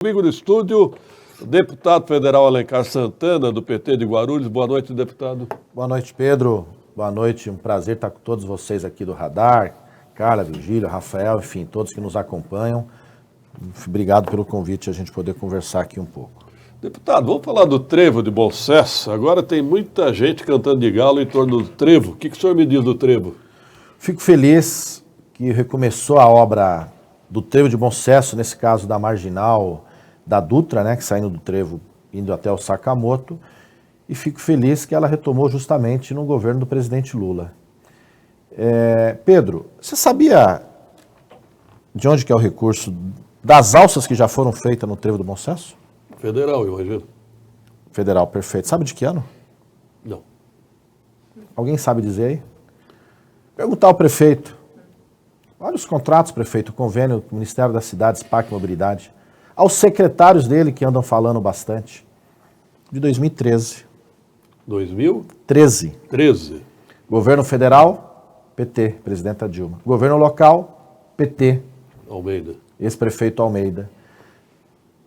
Comigo no estúdio, o deputado federal Alencar Santana, do PT de Guarulhos. Boa noite, deputado. Boa noite, Pedro. Boa noite, um prazer estar com todos vocês aqui do Radar, Carla, Virgílio, Rafael, enfim, todos que nos acompanham. Obrigado pelo convite, a gente poder conversar aqui um pouco. Deputado, vamos falar do trevo de Bom Sucesso. Agora tem muita gente cantando de galo em torno do trevo. O que o senhor me diz do trevo? Fico feliz que recomeçou a obra do trevo de Bom Sucesso, nesse caso da Marginal da Dutra, né, que saindo do trevo, indo até o Sakamoto, e fico feliz que ela retomou justamente no governo do presidente Lula. Pedro, você sabia de onde que é o recurso das alças que já foram feitas no trevo do Bom Sucesso? Federal, imagino. Federal, perfeito. Sabe de que ano? Não. Alguém sabe dizer aí? Perguntar ao prefeito. Olha os contratos, prefeito, o convênio do Ministério das Cidades, Parque e Mobilidade. Aos secretários dele, que andam falando bastante. De 2013. 2013. 13. Governo federal, PT, presidenta Dilma. Governo local, PT. Almeida. Ex-prefeito Almeida.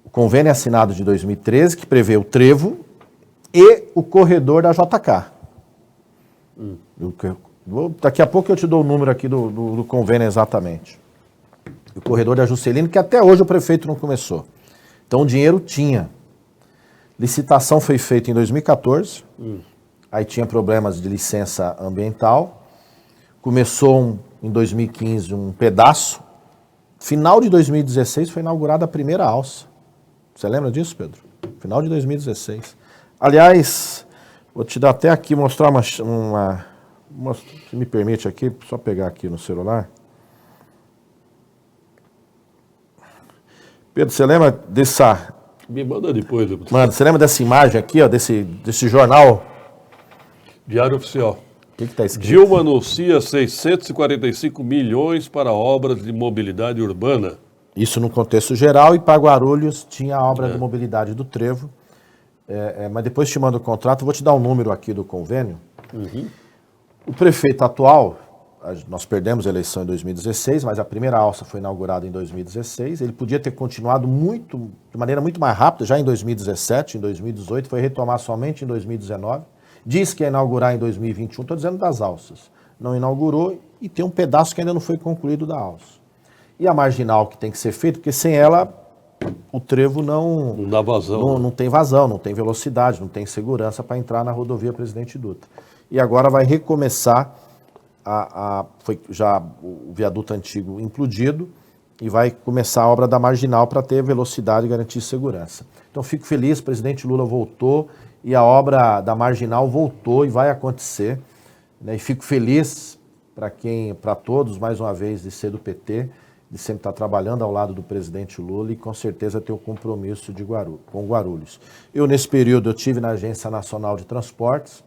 O convênio assinado de 2013, que prevê o trevo e o corredor da JK. Daqui a pouco eu te dou o número aqui do convênio exatamente. O corredor da Juscelino, que até hoje o prefeito não começou. Então o dinheiro tinha. Licitação foi feita em 2014, aí tinha problemas de licença ambiental. Começou em 2015 um pedaço. Final de 2016 foi inaugurada a primeira alça. Você lembra disso, Pedro? Final de 2016. Aliás, vou te dar até aqui, mostrar se me permite aqui, só pegar aqui no celular. Pedro, você lembra dessa... Me manda depois, deputado. Mano, você lembra dessa imagem aqui, ó, desse jornal? Diário Oficial. O que está escrito? Dilma anuncia 645 milhões para obras de mobilidade urbana. Isso no contexto geral, e para Guarulhos tinha a obra de mobilidade do trevo. Mas depois te mando o contrato, vou te dar um número aqui do convênio. O prefeito atual, nós perdemos a eleição em 2016, mas a primeira alça foi inaugurada em 2016. Ele podia ter continuado de maneira muito mais rápida, já em 2017, em 2018, foi retomar somente em 2019. Diz que ia inaugurar em 2021, estou dizendo das alças. Não inaugurou e tem um pedaço que ainda não foi concluído da alça. E a marginal que tem que ser feita, porque sem ela o trevo não dá vazão. Não tem vazão, não tem velocidade, não tem segurança para entrar na rodovia Presidente Dutra. E agora vai recomeçar, foi já o viaduto antigo implodido, e vai começar a obra da marginal para ter velocidade e garantir segurança. Então fico feliz, o presidente Lula voltou e a obra da marginal voltou e vai acontecer. Né? E fico feliz para todos, mais uma vez, de ser do PT, de sempre estar trabalhando ao lado do presidente Lula e com certeza ter o compromisso com Guarulhos. Eu, nesse período, eu tive na Agência Nacional de Transportes,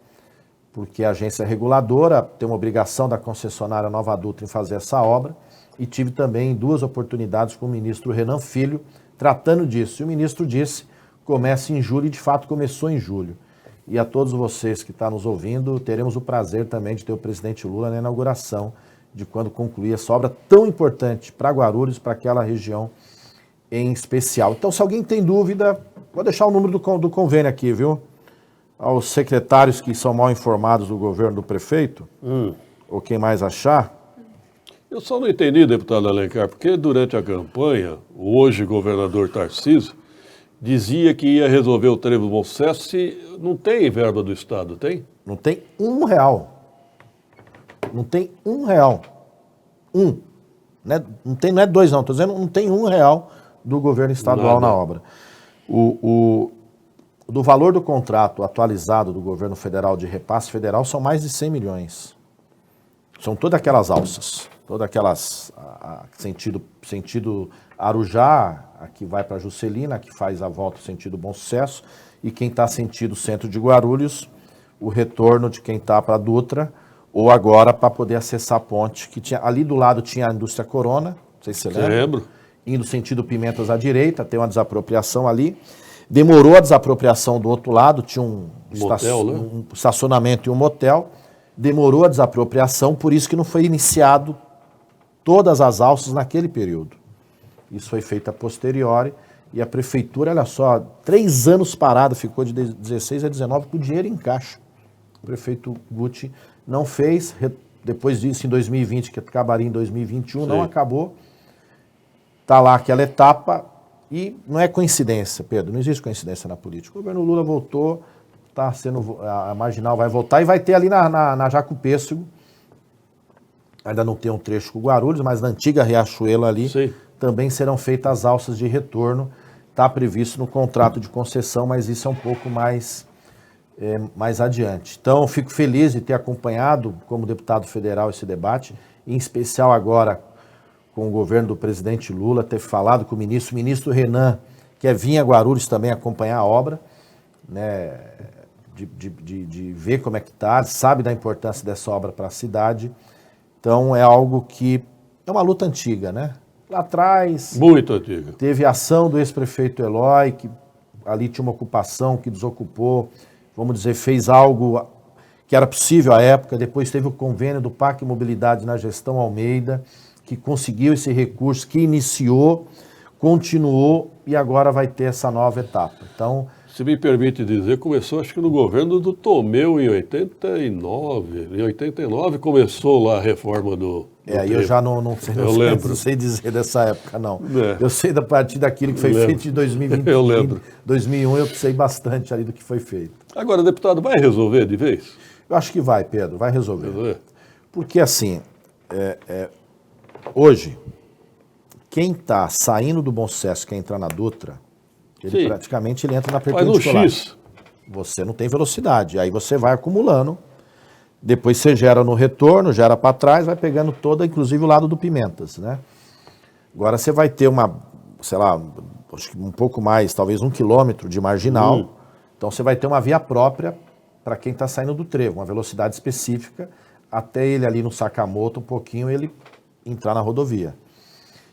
porque a agência reguladora tem uma obrigação da concessionária Nova Dutra em fazer essa obra, e tive também duas oportunidades com o ministro Renan Filho, tratando disso. E o ministro disse, começa em julho, e de fato começou em julho. E a todos vocês que estão nos ouvindo, teremos o prazer também de ter o presidente Lula na inauguração de quando concluir essa obra tão importante para Guarulhos, para aquela região em especial. Então, se alguém tem dúvida, vou deixar o número do convênio aqui, viu? Aos secretários que são mal informados do governo do prefeito, ou quem mais achar. Eu só não entendi, deputado Alencar, porque durante a campanha, o hoje governador Tarcísio dizia que ia resolver o trevo do Bom Sucesso se não tem verba do Estado, tem? Não tem R$1. Não tem R$1. Não é dois, não. Estou dizendo, não tem R$1 do governo estadual na obra. Do valor do contrato atualizado do governo federal de repasse federal são mais de 100 milhões. São todas aquelas alças, todas aquelas sentido Arujá, a que vai para Juscelina, a que faz a volta sentido Bom Sucesso, e quem está sentido centro de Guarulhos, o retorno de quem está para Dutra, ou agora para poder acessar a ponte, que tinha ali do lado tinha a indústria Corona, não sei se você lembra. Lembro. Indo sentido Pimentas à direita, tem uma desapropriação ali. Demorou a desapropriação do outro lado, tinha um estacionamento e um motel. Demorou a desapropriação, por isso que não foi iniciado todas as alças naquele período. Isso foi feito a posteriori E a prefeitura, olha só, 3 anos parada, ficou de 16 a 19 com dinheiro em caixa. O prefeito Guti não fez, depois disso em 2020, que acabaria em 2021, Sim. não acabou. Está lá aquela etapa e não é coincidência, Pedro, não existe coincidência na política. O governo Lula voltou, tá sendo, a Marginal vai voltar e vai ter ali na Jacopêssego, ainda não tem um trecho com Guarulhos, mas na antiga Riachuelo ali, Sim. também serão feitas as alças de retorno. Está previsto no contrato de concessão, mas isso é um pouco mais adiante. Então, fico feliz de ter acompanhado, como deputado federal, esse debate, em especial agora com o governo do presidente Lula, ter falado com o ministro Renan, que vinha a Guarulhos também acompanhar a obra, né, de ver como é que está, sabe da importância dessa obra para a cidade. Então, é algo que é uma luta antiga, né? Lá atrás, Muito antiga. teve a ação do ex-prefeito Eloy, que ali tinha uma ocupação, que desocupou, vamos dizer, fez algo que era possível à época. Depois teve o convênio do Parque Mobilidade na gestão Almeida, que conseguiu esse recurso, que iniciou, continuou e agora vai ter essa nova etapa. Então, Se me permite dizer, começou acho que no governo do Tomeu em 89. Em 89 começou lá a reforma do aí eu já não sei, lembro. não sei dizer dessa época, não. É. Eu sei da partir daquilo que foi Lembro. feito em 2020. Eu lembro. 2001 eu sei bastante ali do que foi feito. Agora, deputado, vai resolver de vez? Eu acho que vai, Pedro, vai resolver. Resolver? Porque assim, hoje, quem está saindo do Bom Sucesso, quer entrar na Dutra, ele Sim. praticamente ele entra na Faz no perpendicular. X. Você não tem velocidade, aí você vai acumulando, depois você gera no retorno, gera para trás, vai pegando toda, inclusive o lado do Pimentas, né? Agora você vai ter sei lá, acho que um pouco mais, talvez 1 quilômetro de marginal, então você vai ter uma via própria para quem está saindo do trevo, uma velocidade específica, até ele ali no Sakamoto, um pouquinho, ele entrar na rodovia.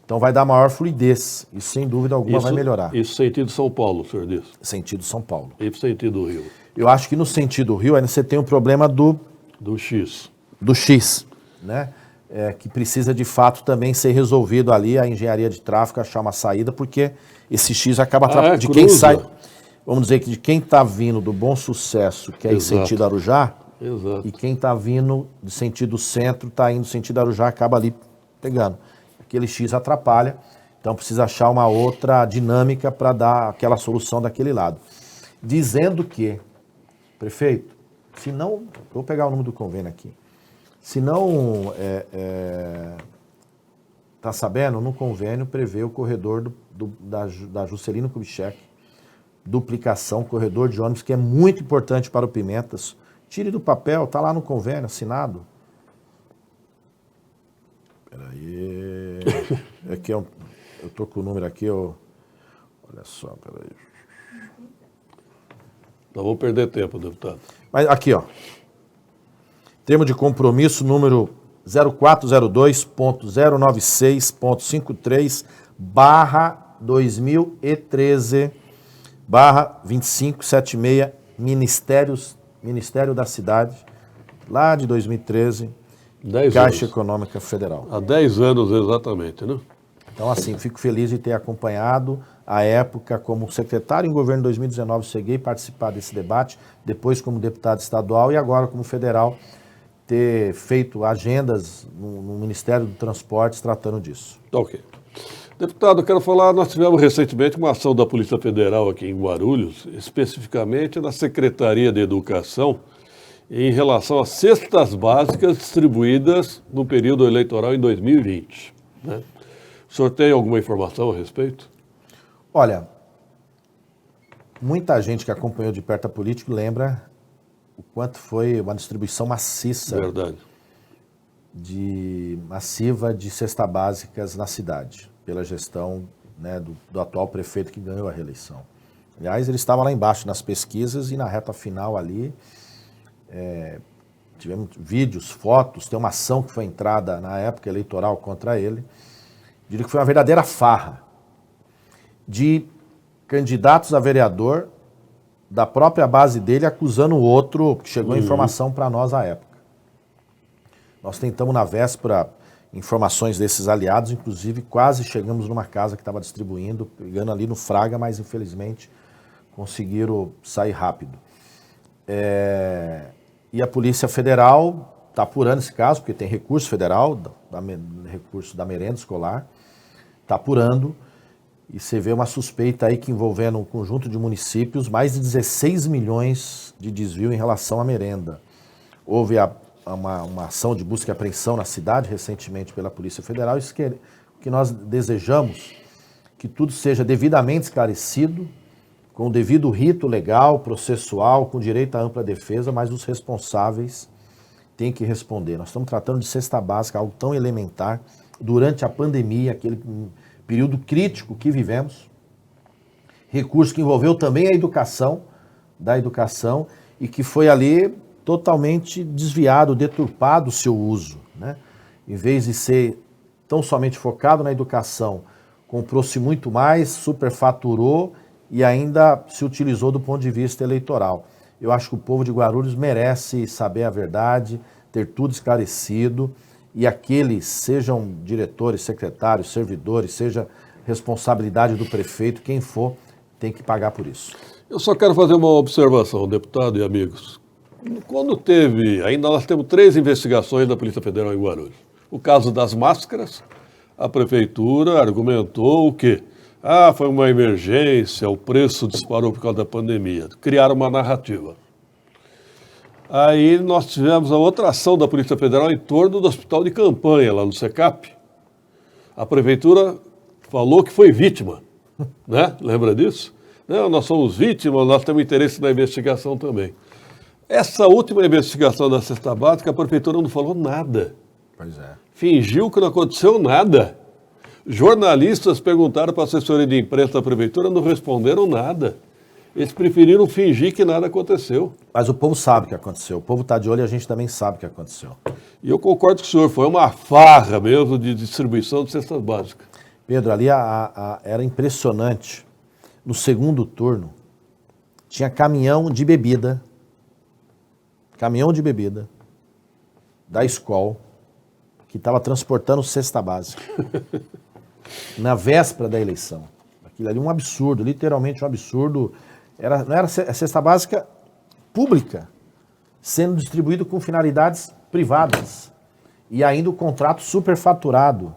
Então vai dar maior fluidez, isso sem dúvida alguma vai melhorar. Isso sentido São Paulo, o senhor disse. Sentido São Paulo. E sentido Rio. Eu acho que no sentido Rio ainda você tem o problema do X. X, né? Que precisa de fato também ser resolvido ali, a engenharia de tráfego, achar uma saída, porque esse X acaba atrapalhando de quem sai, vamos dizer que de quem está vindo do Bom Sucesso, que é em sentido Arujá, Exato. e quem está vindo de sentido centro, está indo sentido Arujá, acaba ali pegando. Aquele X atrapalha, então precisa achar uma outra dinâmica para dar aquela solução daquele lado. Dizendo que, prefeito, se não, vou pegar o número do convênio aqui, se não está sabendo, no convênio prevê o corredor da Juscelino Kubitschek, duplicação, corredor de ônibus, que é muito importante para o Pimentas. Tire do papel, está lá no convênio, assinado. Peraí, é que eu tô com o número aqui, olha só, peraí. Não vamos perder tempo, deputado. Mas aqui, ó, termo de compromisso número 0402.096.53/2013/2576, Ministério da Cidade, lá de 2013, 10 Caixa anos. Econômica Federal. Há 10 anos exatamente, né? Então, assim, fico feliz de ter acompanhado a época como secretário em governo em 2019, cheguei a participar desse debate, depois como deputado estadual e agora como federal, ter feito agendas no Ministério do Transportes tratando disso. Ok. Deputado, eu quero falar, nós tivemos recentemente uma ação da Polícia Federal aqui em Guarulhos, especificamente na Secretaria de Educação, em relação às cestas básicas distribuídas no período eleitoral em 2020. Né? O senhor tem alguma informação a respeito? Olha, muita gente que acompanhou de perto a política lembra o quanto foi uma distribuição maciça, Verdade. massiva de cestas básicas na cidade, pela gestão, né, do atual prefeito que ganhou a reeleição. Aliás, ele estava lá embaixo nas pesquisas e na reta final ali, tivemos vídeos, fotos, tem uma ação que foi entrada na época eleitoral contra ele. Diria que foi uma verdadeira farra de candidatos a vereador da própria base dele acusando o outro, que chegou a informação para nós à época. Nós tentamos na véspera informações desses aliados, inclusive quase chegamos numa casa que estava distribuindo, pegando ali no Fraga, mas infelizmente conseguiram sair rápido. E a Polícia Federal está apurando esse caso, porque tem recurso federal, recurso da merenda escolar, está apurando, e você vê uma suspeita aí que envolvendo um conjunto de municípios, mais de 16 milhões de desvio em relação à merenda. Houve uma ação de busca e apreensão na cidade recentemente pela Polícia Federal, isso que nós desejamos, que tudo seja devidamente esclarecido, com o devido rito legal, processual, com direito à ampla defesa, mas os responsáveis têm que responder. Nós estamos tratando de cesta básica, algo tão elementar, durante a pandemia, aquele período crítico que vivemos, recurso que envolveu também a educação, e que foi ali totalmente desviado, deturpado o seu uso, né? Em vez de ser tão somente focado na educação, comprou-se muito mais, superfaturou e ainda se utilizou do ponto de vista eleitoral. Eu acho que o povo de Guarulhos merece saber a verdade, ter tudo esclarecido, e aqueles, sejam diretores, secretários, servidores, seja responsabilidade do prefeito, quem for, tem que pagar por isso. Eu só quero fazer uma observação, deputado e amigos. Quando ainda nós temos 3 investigações da Polícia Federal em Guarulhos. O caso das máscaras, a prefeitura argumentou o quê? Foi uma emergência, o preço disparou por causa da pandemia. Criaram uma narrativa. Aí nós tivemos a outra ação da Polícia Federal em torno do hospital de campanha, lá no SECAP. A prefeitura falou que foi vítima, né? Lembra disso? Não, nós somos vítimas, nós temos interesse na investigação também. Essa última investigação da cesta básica, a prefeitura não falou nada. Pois é. Fingiu que não aconteceu nada. Jornalistas perguntaram para a assessoria de imprensa da prefeitura, não responderam nada. Eles preferiram fingir que nada aconteceu. Mas o povo sabe o que aconteceu. O povo está de olho e a gente também sabe o que aconteceu. E eu concordo com o senhor, foi uma farra mesmo de distribuição de cestas básicas. Pedro, ali era impressionante. No segundo turno, tinha caminhão de bebida da Skol, que estava transportando cesta básica na véspera da eleição. Aquilo ali é um absurdo, literalmente um absurdo. Não era cesta básica pública, sendo distribuído com finalidades privadas. E ainda o contrato superfaturado.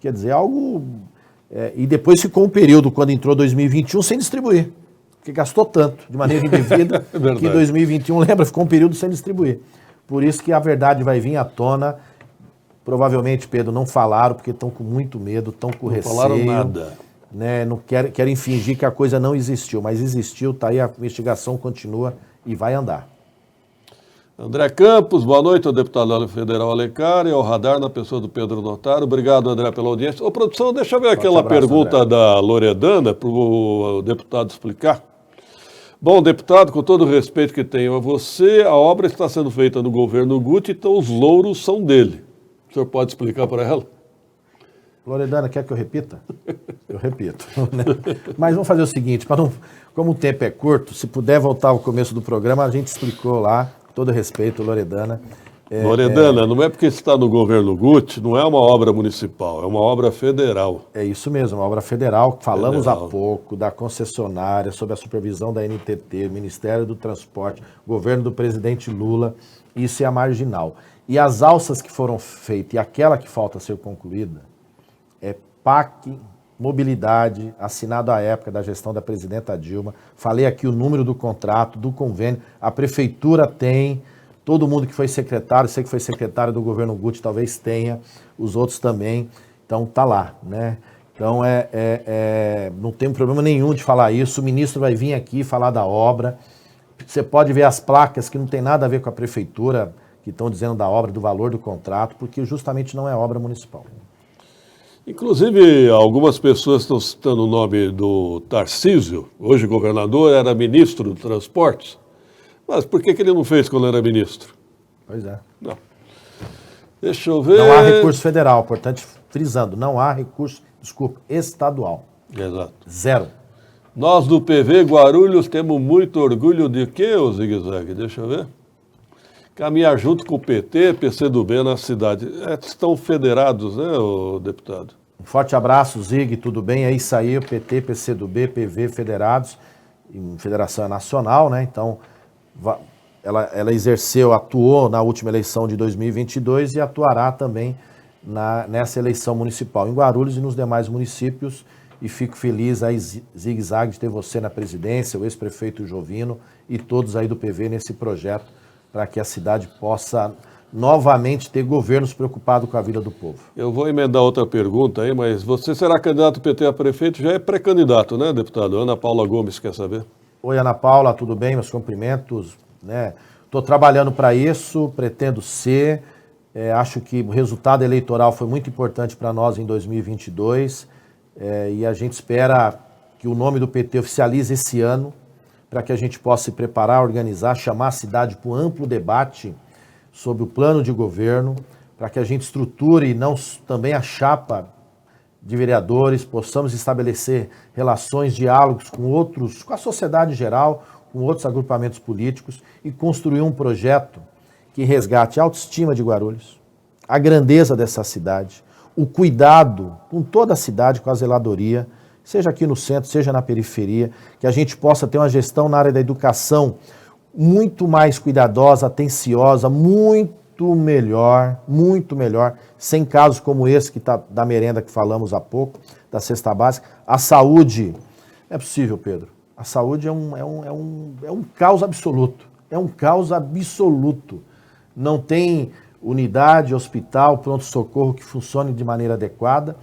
Quer dizer, algo... e depois ficou um período, quando entrou 2021, sem distribuir. Porque gastou tanto, de maneira indevida, que em 2021, lembra, ficou um período sem distribuir. Por isso que a verdade vai vir à tona. Provavelmente, Pedro, não falaram, porque estão com muito medo, estão com receio. Não falaram nada. Né, não querem fingir que a coisa não existiu, mas existiu, está aí, a investigação continua e vai andar. André Campos, boa noite ao deputado federal Alencar e ao Radar, na pessoa do Pedro Notário. Obrigado, André, pela audiência. Ô, produção, deixa eu ver aquela pergunta, André, da Loredana, para o deputado explicar. Bom, deputado, com todo o respeito que tenho a você, a obra está sendo feita no governo Guti, então os louros são dele. O senhor pode explicar para ela? Loredana, quer que eu repita? Eu repito. Né? Mas vamos fazer o seguinte, como o tempo é curto, se puder voltar ao começo do programa, a gente explicou lá, com todo respeito, Loredana. Loredana, não é porque está no governo Guti, não é uma obra municipal, é uma obra federal. É isso mesmo, uma obra federal. Falamos há pouco da concessionária, sob a supervisão da NTT, Ministério do Transporte, governo do presidente Lula, isso é a marginal. E as alças que foram feitas e aquela que falta ser concluída, é PAC Mobilidade, assinado à época da gestão da presidenta Dilma. Falei aqui o número do contrato, do convênio, a prefeitura tem, todo mundo que foi secretário, sei que foi secretário do governo Guti talvez tenha, os outros também, então tá lá, né? Então não tem problema nenhum de falar isso, o ministro vai vir aqui falar da obra, você pode ver as placas que não tem nada a ver com a prefeitura, que estão dizendo da obra, do valor do contrato, porque justamente não é obra municipal. Inclusive, algumas pessoas estão citando o nome do Tarcísio, hoje governador, era ministro do Transportes. Mas por que ele não fez quando era ministro? Pois é. Não. Deixa eu ver... Não há recurso federal, portanto, frisando, não há recurso, estadual. Exato. Zero. Nós do PV Guarulhos temos muito orgulho de quê, ô Zigue-Zague? Deixa eu ver. caminhar junto com o PT, PCdoB na cidade. Estão federados, né, o deputado? Um forte abraço, Zig, tudo bem? É isso aí, o PT, PCdoB, PV federados, em Federação Nacional, né? Então, ela exerceu, atuou na última eleição de 2022 e atuará também nessa eleição municipal em Guarulhos e nos demais municípios. E fico feliz aí, Zig-Zag, de ter você na presidência, o ex-prefeito Jovino e todos aí do PV nesse projeto para que a cidade possa novamente ter governos preocupados com a vida do povo. Eu vou emendar outra pergunta aí, mas você será candidato do PT a prefeito? Já é pré-candidato, né, deputado? Ana Paula Gomes quer saber. Oi, Ana Paula, tudo bem? Meus cumprimentos, né? Estou trabalhando para isso, pretendo ser. Acho que o resultado eleitoral foi muito importante para nós em 2022 e a gente espera que o nome do PT oficialize esse ano para que a gente possa se preparar, organizar, chamar a cidade para um amplo debate sobre o plano de governo, para que a gente estruture também a chapa de vereadores, possamos estabelecer relações, diálogos com a sociedade em geral, com outros agrupamentos políticos e construir um projeto que resgate a autoestima de Guarulhos, a grandeza dessa cidade, o cuidado com toda a cidade, com a zeladoria, seja aqui no centro, seja na periferia, que a gente possa ter uma gestão na área da educação muito mais cuidadosa, atenciosa, muito melhor, sem casos como esse da merenda que falamos há pouco, da cesta básica. A saúde, não é possível, Pedro, a saúde é um caos absoluto, Não tem unidade, hospital, pronto-socorro que funcione de maneira adequada,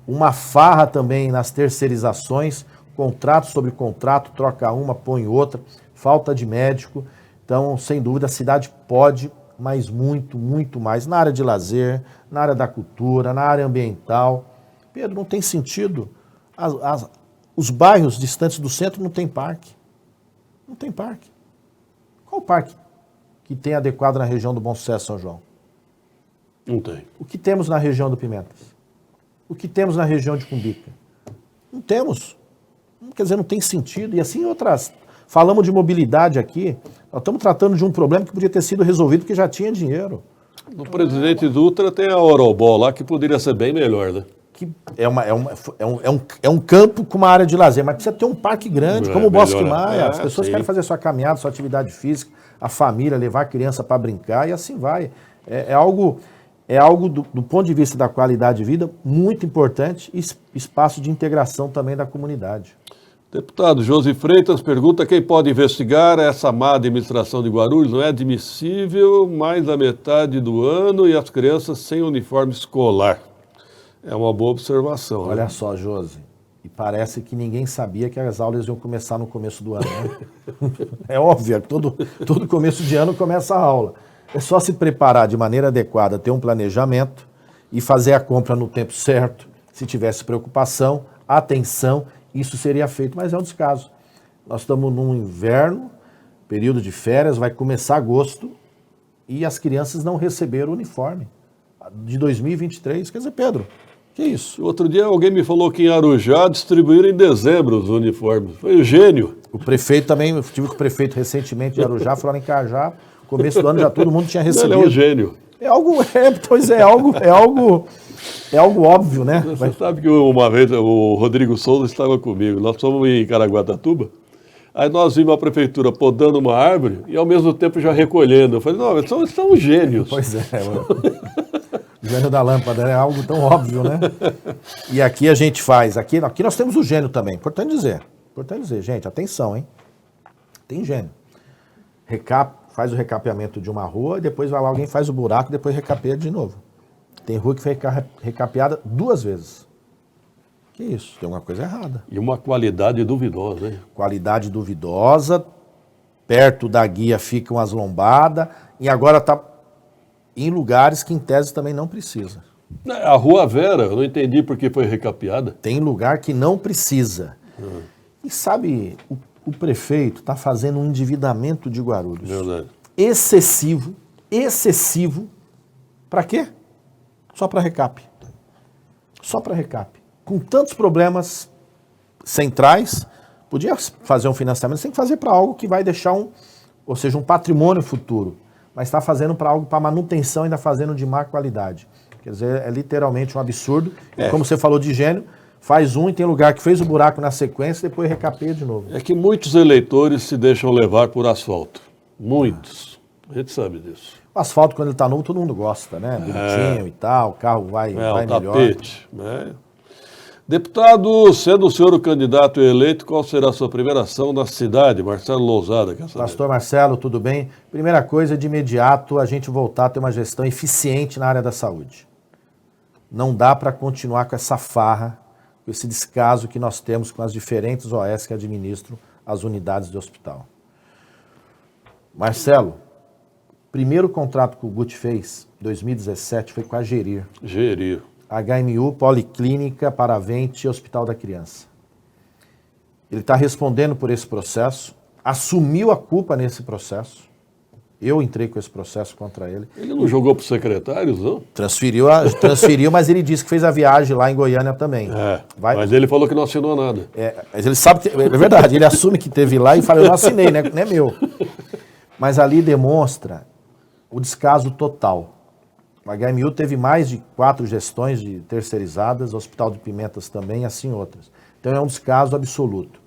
uma farra também nas terceirizações, contrato sobre contrato, troca uma, põe outra, falta de médico. Então, sem dúvida, a cidade pode, mas muito, muito mais, na área de lazer, na área da cultura, na área ambiental. Pedro, não tem sentido. Os bairros distantes do centro não tem parque. Não tem parque. Qual o parque que tem adequado na região do Bom Sucesso, São João? Não tem. O que temos na região do Pimentas? O que temos na região de Cumbica? Não temos. Quer dizer, não tem sentido. E assim outras. Falamos de mobilidade aqui, nós estamos tratando de um problema que podia ter sido resolvido porque já tinha dinheiro. No Presidente Dutra tem a Orobó lá, que poderia ser bem melhor, né? Que é um campo com uma área de lazer, mas precisa ter um parque grande, como o Bosque Maia. As pessoas querem fazer sua caminhada, sua atividade física, a família, levar a criança para brincar e assim vai. É algo do ponto de vista da qualidade de vida, muito importante e espaço de integração também da comunidade. Deputado Josi Freitas pergunta quem pode investigar essa má administração de Guarulhos. Não é admissível mais da metade do ano e as crianças sem uniforme escolar. É uma boa observação. Olha né? só, Josi, e parece que ninguém sabia que as aulas iam começar no começo do ano, né? É óbvio, todo começo de ano começa a aula. É só se preparar de maneira adequada, ter um planejamento e fazer a compra no tempo certo. Se tivesse preocupação, atenção, isso seria feito, mas é um descaso. Nós estamos num inverno, período de férias, vai começar agosto e as crianças não receberam o uniforme de 2023. Quer dizer, Pedro, que isso? Outro dia alguém me falou que em Arujá distribuíram em dezembro os uniformes. Foi o gênio. O prefeito também, eu estive com o prefeito recentemente de Arujá, falaram em Cajá, começo do ano já todo mundo tinha recebido. Ele é um gênio. É algo óbvio, né? Você sabe que uma vez o Rodrigo Souza estava comigo, nós fomos em Caraguatatuba, aí nós vimos a prefeitura podando uma árvore e ao mesmo tempo já recolhendo. Eu falei, não, eles são gênios. Pois é, mano. O gênio da lâmpada é algo tão óbvio, né? E aqui a gente faz, aqui nós temos o gênio também, importante dizer, gente, atenção, hein? Tem gênio. Faz o recapeamento de uma rua, depois vai lá, alguém faz o buraco, depois recapeia de novo. Tem rua que foi recapeada 2 vezes. Que isso? Tem alguma coisa errada. E uma qualidade duvidosa, hein? Qualidade duvidosa, perto da guia ficam as lombadas, e agora está em lugares que em tese também não precisa. A Rua Vera, eu não entendi por que foi recapeada. Tem lugar que não precisa. E sabe, o prefeito está fazendo um endividamento de Guarulhos. Verdade. Excessivo. Para quê? Só para recap. Com tantos problemas centrais, podia fazer um financiamento, você tem que fazer para algo que vai deixar um patrimônio futuro. mas está fazendo para algo, para manutenção, ainda fazendo de má qualidade. Quer dizer, é literalmente um absurdo. E como você falou de gênio, faz um e tem lugar que fez o buraco na sequência e depois recapeia de novo. É que muitos eleitores se deixam levar por asfalto. Muitos. A gente sabe disso. O asfalto, quando ele está novo, todo mundo gosta, né? Bonitinho e tal, o carro vai O melhor. tapete. Né? Deputado, sendo o senhor o candidato eleito, qual será a sua primeira ação na cidade? Marcelo Lousada, quer saber? Pastor Marcelo, tudo bem? Primeira coisa, de imediato, a gente voltar a ter uma gestão eficiente na área da saúde. Não dá para continuar com essa farra, com esse descaso que nós temos com as diferentes OS que administram as unidades de hospital. Marcelo, primeiro contrato que o Guti fez, 2017, foi com a Gerir. Gerir. HMU, Policlínica, Paravente e Hospital da Criança. Ele está respondendo por esse processo, assumiu a culpa nesse processo. Eu entrei com esse processo contra ele. Ele não jogou para os secretários, não? Transferiu, mas ele disse que fez a viagem lá em Goiânia também. Mas ele falou que não assinou nada. Mas ele sabe, é verdade, ele assume que teve lá e fala, eu não assinei, né? Não é meu. Mas ali demonstra o descaso total. O HMU teve mais de 4 gestões de terceirizadas, o Hospital de Pimentas também, assim outras. Então é um descaso absoluto.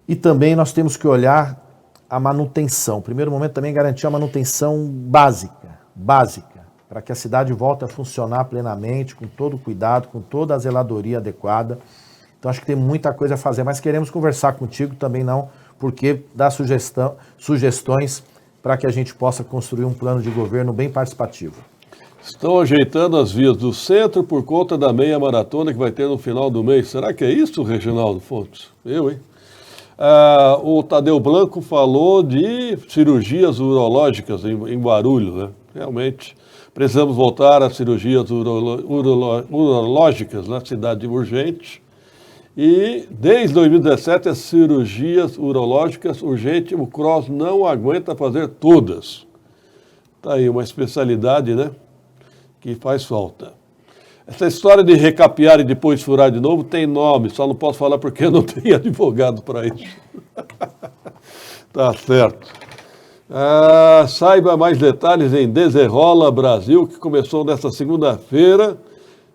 E também nós temos que olhar a manutenção. Primeiro momento também garantir a manutenção básica, para que a cidade volte a funcionar plenamente, com todo o cuidado, com toda a zeladoria adequada. Então acho que tem muita coisa a fazer, mas queremos conversar contigo também não, porque dá sugestões para que a gente possa construir um plano de governo bem participativo. Estão ajeitando as vias do centro por conta da meia maratona que vai ter no final do mês. Será que é isso, Reginaldo Fontes? Eu, hein? O Tadeu Blanco falou de cirurgias urológicas em Guarulhos, né? Realmente, precisamos voltar às cirurgias urológicas na cidade urgente. E desde 2017, as cirurgias urológicas urgentes, o CROSS não aguenta fazer todas. Está aí uma especialidade, né? Que faz falta. Essa história de recapear e depois furar de novo tem nome, só não posso falar porque eu não tenho advogado para isso. Tá certo. Saiba mais detalhes em Desenrola Brasil, que começou nesta segunda-feira,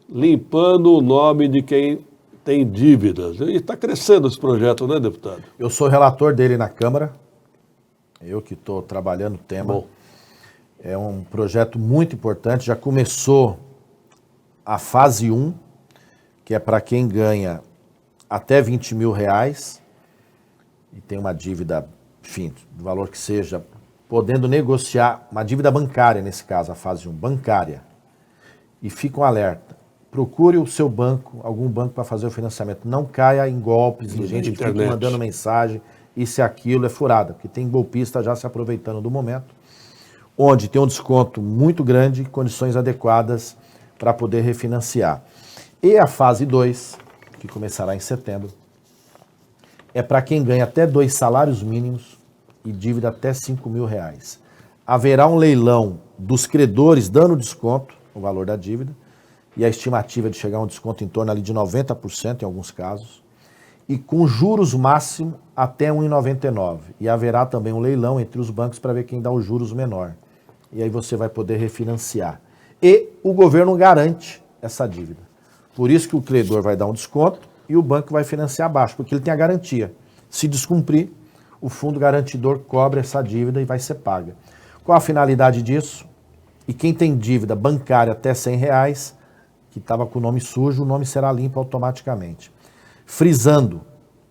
limpando o nome de quem tem dívidas. E está crescendo esse projeto, né, deputado? Eu sou relator dele na Câmara, eu que estou trabalhando o tema. Bom. É um projeto muito importante, já começou a fase 1, que é para quem ganha até R$20 mil e tem uma dívida, enfim, do valor que seja, podendo negociar, uma dívida bancária nesse caso, a fase 1, bancária. E fica um alerta, procure o seu banco, algum banco para fazer o financiamento, não caia em golpes, de gente que fica mandando mensagem, isso e aquilo, é furada, porque tem golpista já se aproveitando do momento, onde tem um desconto muito grande, condições adequadas para poder refinanciar. E a fase 2, que começará em setembro, é para quem ganha até 2 salários mínimos e dívida até R$5 mil. Haverá um leilão dos credores dando desconto no valor da dívida, e a estimativa é de chegar a um desconto em torno ali de 90% em alguns casos, e com juros máximo até 1,99. E haverá também um leilão entre os bancos para ver quem dá os juros menor. E aí você vai poder refinanciar. E o governo garante essa dívida. Por isso que o credor vai dar um desconto e o banco vai financiar abaixo, porque ele tem a garantia. Se descumprir, o fundo garantidor cobre essa dívida e vai ser paga. Qual a finalidade disso? E quem tem dívida bancária até R$100, que estava com o nome sujo, o nome será limpo automaticamente. Frisando,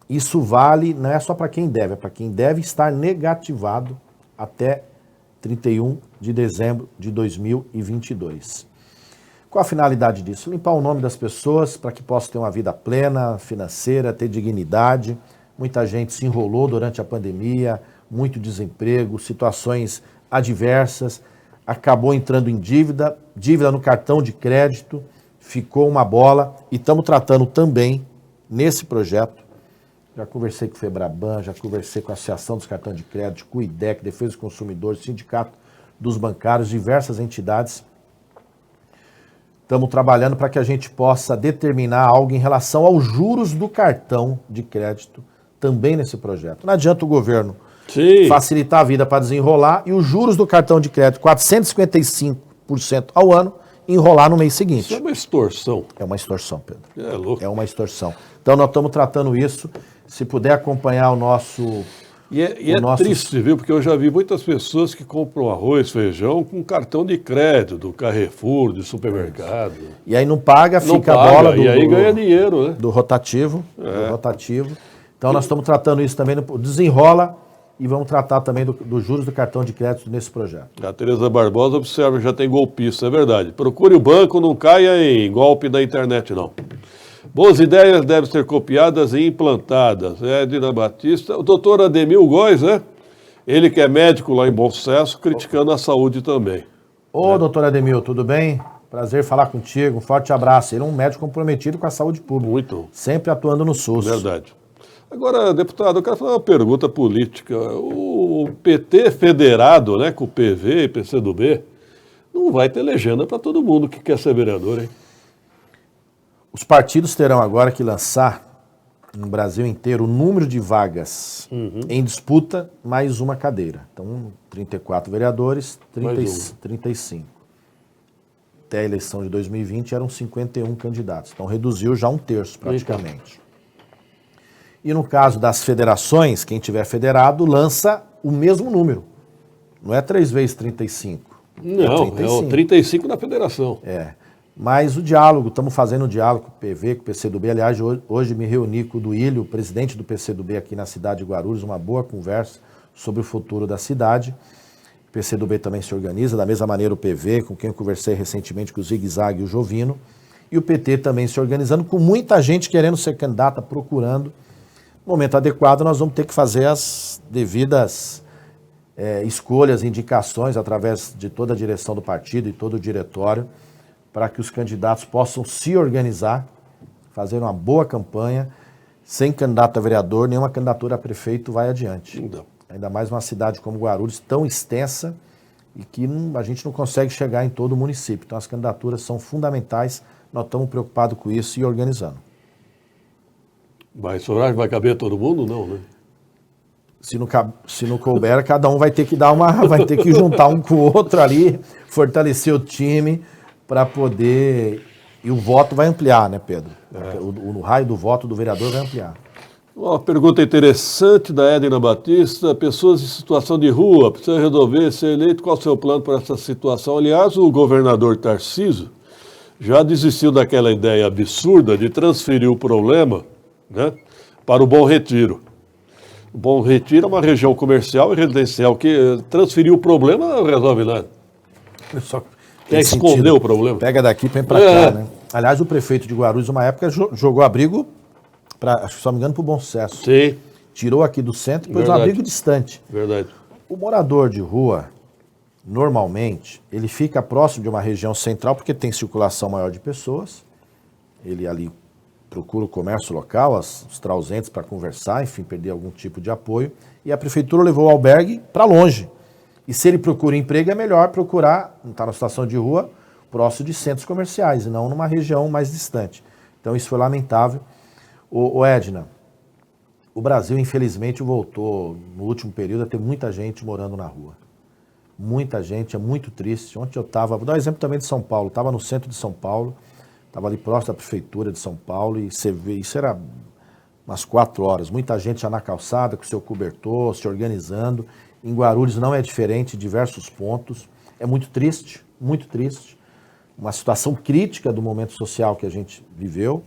isso vale, não é só para quem deve, é para quem deve estar negativado até 31 de dezembro de 2022. Qual a finalidade disso? Limpar o nome das pessoas para que possam ter uma vida plena, financeira, ter dignidade. Muita gente se enrolou durante a pandemia, muito desemprego, situações adversas, acabou entrando em dívida no cartão de crédito, ficou uma bola e estamos tratando também nesse projeto. Já conversei com o Febraban, já conversei com a Associação dos Cartões de Crédito, com o IDEC, Defesa dos Consumidores, Sindicato dos Bancários, diversas entidades. Estamos trabalhando para que a gente possa determinar algo em relação aos juros do cartão de crédito, também nesse projeto. Não adianta o governo Sim. facilitar a vida para desenrolar e os juros do cartão de crédito, 455% ao ano, enrolar no mês seguinte. Isso é uma extorsão. É uma extorsão, Pedro. É louco. É uma extorsão. Então nós estamos tratando isso. Se puder acompanhar o nosso... E é triste, viu? Porque eu já vi muitas pessoas que compram arroz, feijão com cartão de crédito, do Carrefour, do supermercado. E aí não paga, Não fica paga, a bola e aí ganha dinheiro, né? do rotativo. Do rotativo. Então nós estamos tratando isso também, desenrola, e vamos tratar também dos juros do cartão de crédito nesse projeto. A Tereza Barbosa observa que já tem golpista, é verdade. Procure o banco, não caia em golpe da internet, não. Boas ideias devem ser copiadas e implantadas. Edna Batista, o doutor Ademil Góes, né? Ele que é médico lá em Bom Sucesso, criticando a saúde também. Ô, doutor Ademil, tudo bem? Prazer falar contigo, um forte abraço. Ele é um médico comprometido com a saúde pública. Muito. Sempre atuando no SUS. Verdade. Agora, deputado, eu quero fazer uma pergunta política. O PT federado, né, com o PV e PCdoB, não vai ter legenda para todo mundo que quer ser vereador, hein? Os partidos terão agora que lançar no Brasil inteiro o número de vagas em disputa mais uma cadeira. Então, 34 vereadores, 35. Até a eleição de 2020 eram 51 candidatos. Então, reduziu já um terço praticamente. E no caso das federações, quem tiver federado lança o mesmo número. Não é 3 vezes 35. Não, é o 35 da federação. Mas o diálogo, estamos fazendo um diálogo com o PV, com o PCdoB. Aliás, hoje me reuni com o Duílio, o presidente do PCdoB aqui na cidade de Guarulhos, uma boa conversa sobre o futuro da cidade. O PCdoB também se organiza, da mesma maneira o PV, com quem eu conversei recentemente com o Zigue Zague e o Jovino. E o PT também se organizando, com muita gente querendo ser candidata, procurando. No momento adequado, nós vamos ter que fazer as devidas escolhas, indicações, através de toda a direção do partido e todo o diretório, para que os candidatos possam se organizar, fazer uma boa campanha. Sem candidato a vereador, nenhuma candidatura a prefeito vai adiante. Não. Ainda mais uma cidade como Guarulhos, tão extensa, e que a gente não consegue chegar em todo o município. Então as candidaturas são fundamentais, nós estamos preocupados com isso e organizando. Mas vai caber todo mundo? Não, né? Se não couber, cada um vai ter que vai ter que juntar um com o outro ali, fortalecer o time para poder... E o voto vai ampliar, né, Pedro? O raio do voto do vereador vai ampliar. Uma pergunta interessante da Edna Batista. Pessoas em situação de rua, precisa resolver ser eleito. Qual é o seu plano para essa situação? Aliás, o governador Tarcísio já desistiu daquela ideia absurda de transferir o problema, né, para o Bom Retiro. O Bom Retiro é uma região comercial e residencial que transferir o problema não resolve nada. Quer esconder o problema? Pega daqui e vem para cá, né? Aliás, o prefeito de Guarulhos, uma época, jogou abrigo, acho que só me engano, para o Bom Sucesso. Sim. Tirou aqui do centro e pôs um abrigo distante. Verdade. O morador de rua, normalmente, ele fica próximo de uma região central porque tem circulação maior de pessoas. Ele ali procura o comércio local, os trausentes para conversar, enfim, perder algum tipo de apoio. E a prefeitura levou o albergue para longe. E se ele procura emprego, é melhor procurar, não está na situação de rua, próximo de centros comerciais, e não numa região mais distante. Então isso foi lamentável. O Edna, o Brasil, infelizmente, voltou no último período a ter muita gente morando na rua. Muita gente, é muito triste. Ontem eu estava, vou dar um exemplo também de São Paulo, estava no centro de São Paulo, estava ali próximo da prefeitura de São Paulo, e você vê, isso era umas 4 horas, muita gente já na calçada, com seu cobertor, se organizando. Em Guarulhos não é diferente, diversos pontos. É muito triste, uma situação crítica do momento social que a gente viveu.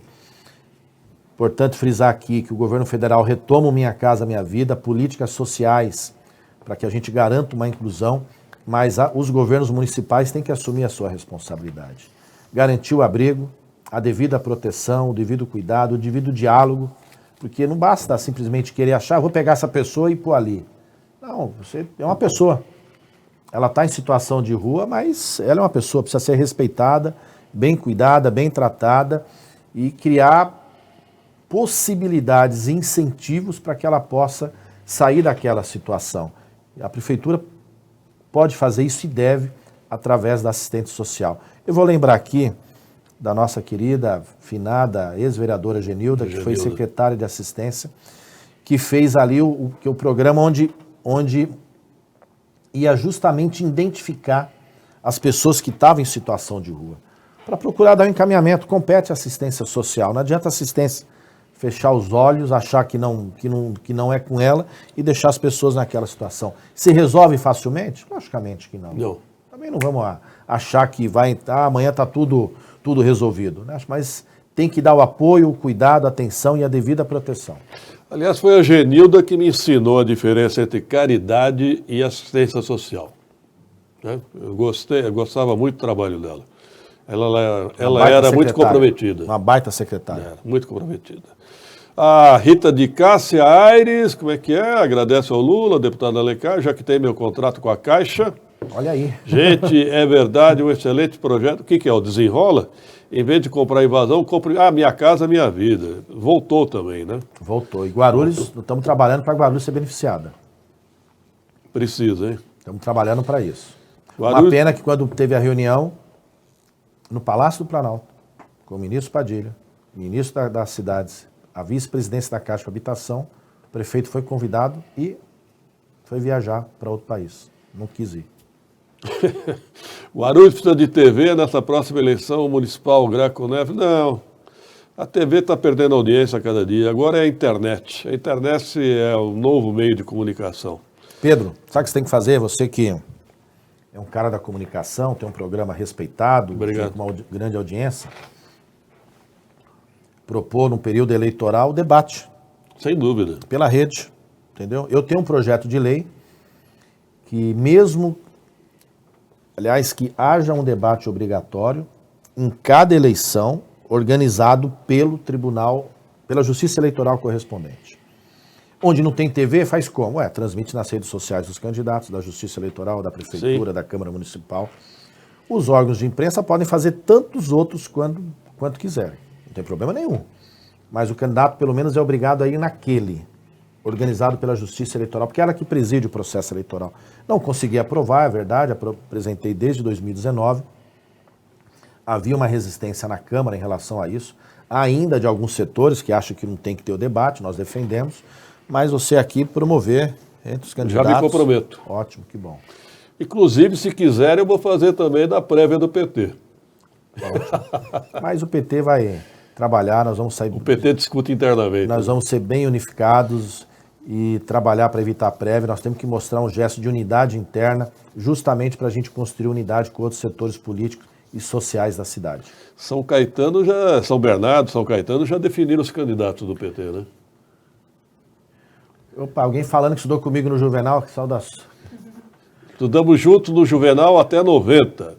Portanto, frisar aqui que o governo federal retoma o Minha Casa Minha Vida, políticas sociais para que a gente garanta uma inclusão, mas os governos municipais têm que assumir a sua responsabilidade. Garantir o abrigo, a devida proteção, o devido cuidado, o devido diálogo, porque não basta simplesmente querer achar, vou pegar essa pessoa e pôr ali. Não, você é uma pessoa. Ela está em situação de rua, mas ela é uma pessoa, precisa ser respeitada, bem cuidada, bem tratada e criar possibilidades e incentivos para que ela possa sair daquela situação. A prefeitura pode fazer isso e deve através da assistente social. Eu vou lembrar aqui da nossa querida, finada ex-vereadora Genilda, que foi secretária de assistência, que fez ali o programa onde ia justamente identificar as pessoas que estavam em situação de rua, para procurar dar um encaminhamento. Compete a assistência social. Não adianta assistência fechar os olhos, achar que não é com ela e deixar as pessoas naquela situação. Se resolve facilmente? Logicamente que não. Não. Também não vamos achar que amanhã está tudo resolvido, né? Mas tem que dar o apoio, o cuidado, a atenção e a devida proteção. Aliás, foi a Genilda que me ensinou a diferença entre caridade e assistência social. Né? Eu gostava muito do trabalho dela. Ela era muito comprometida. Uma baita secretária. Era, muito comprometida. A Rita de Cássia Aires, como é que é? Agradece ao Lula, deputado Alencar, já que tem meu contrato com a Caixa. Olha aí. Gente, é verdade, um excelente projeto. O que é? O Desenrola? Em vez de comprar invasão, compre Minha Casa Minha Vida. Voltou também, né? Voltou. E Guarulhos, estamos trabalhando para Guarulhos ser beneficiada. Precisa, hein? Estamos trabalhando para isso. Guarulhos... Uma pena que quando teve a reunião no Palácio do Planalto, com o ministro Padilha, ministro das cidades, a vice-presidência da Caixa de Habitação, o prefeito foi convidado e foi viajar para outro país. Não quis ir. Guarulhos precisa de TV nessa próxima eleição municipal, Graco Neves? Não. A TV está perdendo audiência a cada dia. Agora é a internet. A internet é o novo meio de comunicação. Pedro, sabe o que você tem que fazer? Você que é um cara da comunicação, tem um programa respeitado, Obrigado. Com uma grande audiência, propor no período eleitoral o debate. Sem dúvida. Pela rede, entendeu? Eu tenho um projeto de lei que que haja um debate obrigatório em cada eleição organizado pelo tribunal, pela Justiça Eleitoral correspondente. Onde não tem TV, faz como? Transmite nas redes sociais dos candidatos, da Justiça Eleitoral, da Prefeitura, Sim. da Câmara Municipal. Os órgãos de imprensa podem fazer tantos outros quanto quiserem. Não tem problema nenhum. Mas o candidato, pelo menos, é obrigado a ir naquele, organizado pela Justiça Eleitoral, porque é ela que preside o processo eleitoral. Não consegui aprovar, é verdade, apresentei desde 2019. Havia uma resistência na Câmara em relação a isso, ainda de alguns setores que acham que não tem que ter o debate, nós defendemos, mas você aqui promover entre os candidatos... Já me comprometo. Ótimo, que bom. Inclusive, se quiser, eu vou fazer também da prévia do PT. Ótimo. Mas o PT vai trabalhar, nós vamos sair... O PT discute internamente. Nós vamos ser bem unificados e trabalhar para evitar a prévia. Nós temos que mostrar um gesto de unidade interna, justamente para a gente construir unidade com outros setores políticos e sociais da cidade. São Bernardo, São Caetano já definiram os candidatos do PT, né? Opa, alguém falando que estudou comigo no Juvenal, que saudações. Estudamos juntos no Juvenal até 90.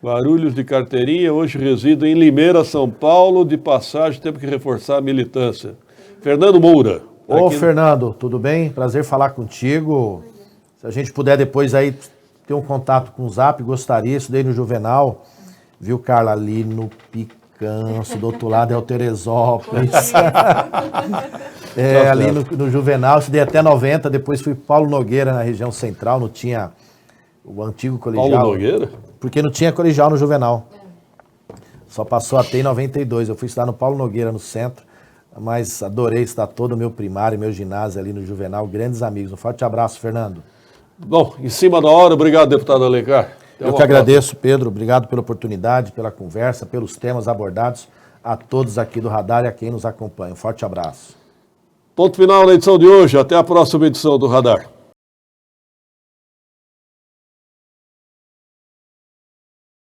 Guarulhos de carteirinha, hoje resido em Limeira, São Paulo, de passagem, temos que reforçar a militância. Fernando Moura. Ô, Fernando, tudo bem? Prazer falar contigo. Se a gente puder depois aí ter um contato com o Zap, gostaria, estudei no Juvenal, viu, Carla, ali no Picanço, do outro lado é o Teresópolis. Ali no Juvenal, estudei até 90, depois fui Paulo Nogueira na região central, não tinha o antigo colegial. Paulo Nogueira? Porque não tinha colegial no Juvenal. Só passou até em 92, eu fui estudar no Paulo Nogueira, no centro, mas adorei estar todo o meu primário, meu ginásio ali no Juvenal, grandes amigos. Um forte abraço, Fernando. Bom, em cima da hora, obrigado, deputado Alencar. Eu que agradeço, Pedro, obrigado pela oportunidade, pela conversa, pelos temas abordados, a todos aqui do Radar e a quem nos acompanha. Um forte abraço. Ponto final na edição de hoje, até a próxima edição do Radar.